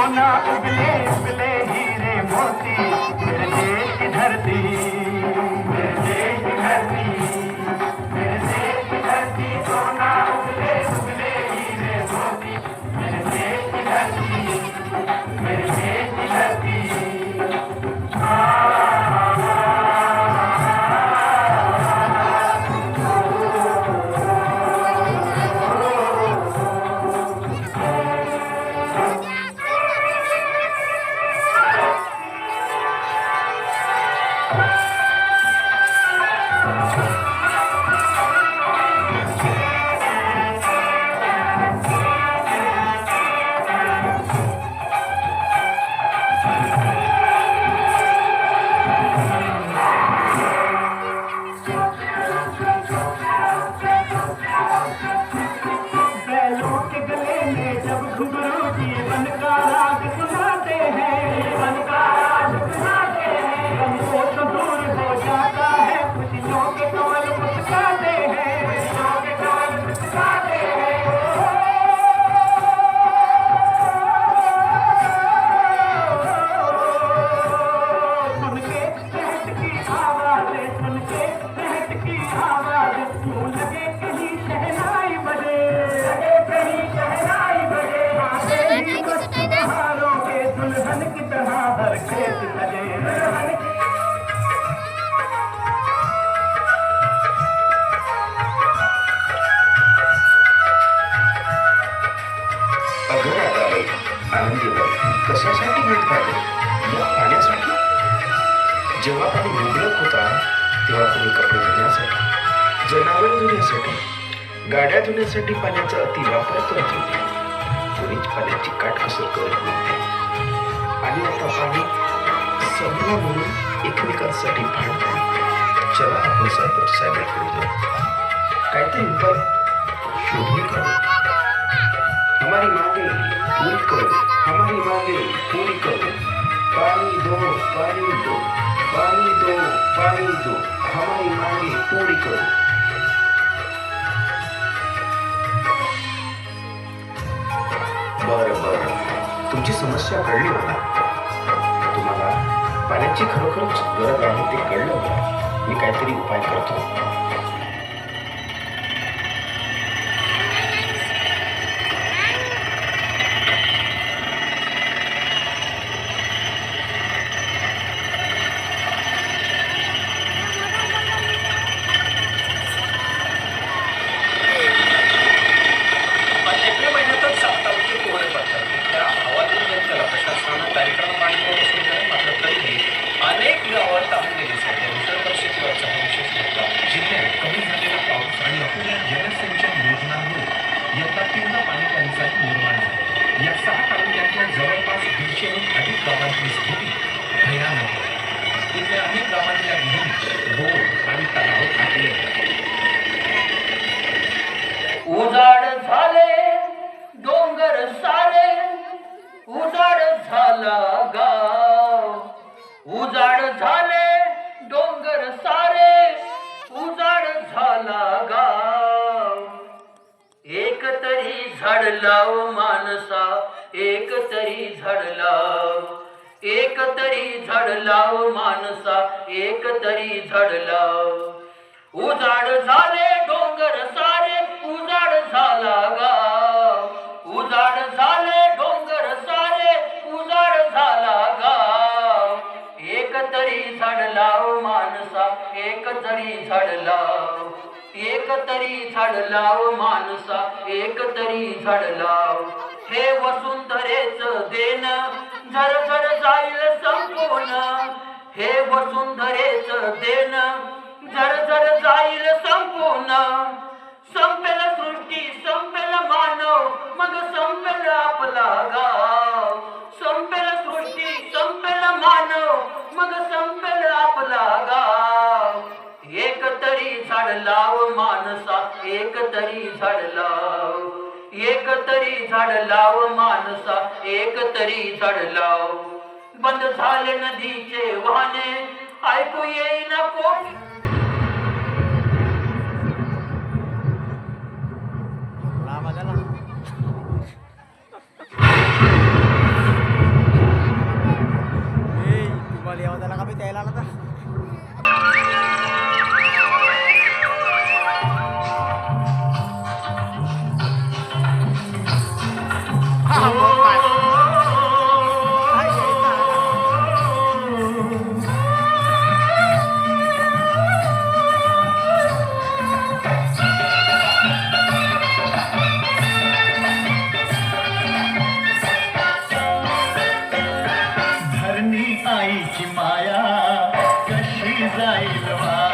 सोना उगले उगले हीरे मोती मेरे देश की धरती, मेरे देश की धरती, मेरे देश की धरती। सोना उगले उगले हीरे मोती मेरे देश की धरती, मेरे देश की धरती। कशासाठी भेट पाहिजे? या पाण्यासाठी. जेव्हा पाणी मुबलक होता तेव्हा तुम्ही कपडे धुण्यासाठी, जनावर धुण्यासाठी, गाड्या धुण्यासाठी पाण्याचा अतिवापर करत होते. कोणीच पाण्याची काटकसर करत नव्हते. आणि आता पाणी समूह म्हणून एकमेकांसाठी भांडतात. चला आपण सरपंच साहेबांकडे जाऊ, काहीतरी उपाय शोधून काढू. हमारी मांगे पूरी करो, हमारी मांगे पूरी करो. पानी दो, पानी दो, पानी दो, पानी दो, हमारी मांगे पूरी करो. बरं बरं, तुमची समस्या कळली मला. तुम्हाला पाण्याची खरोखरच गरज आहे ते कळलं मला. मी काहीतरी उपाय करतो. उजाड झाले डोंगर सारे, उजाड झाला गाव. उजाड झाले डोंगर सारे, उजाड झाला गाव. एक तरी झाड लाव माणसा, एक तरी झाड लाव. एक तरी झाड लाव माणसा, एक तरी झाड लाव. उजाड झाले डोंगर सारे, उजाड झाला गाव. उजाड झाले डोंगर सारे, उजाड झाला गाव. एक तरी झाड लाव माणसा, एक तरी झाड लाव. एक तरी झाड लाव माणसा, एक तरी झाड लाव. हे वसुंधरेच देण झरझर जाईल संपूर्ण. हे वसुंधरेच देण झरझर जाईल संपूर्ण. संपेल सृष्टी, संपेल मानव, मग संपेल आपला गाव. संपेल सृष्टी, संपेल मानव, मग संपेल आपला गाव. एक तरी झाड लाव माणसा, एक तरी झाड लाव. एक तरी झाड लाव माणसा, एक तरी झाड लाव. बंद झाले नदीचे वाहने, ऐकू येईना कोण. आईची माया कशी जाईल वाया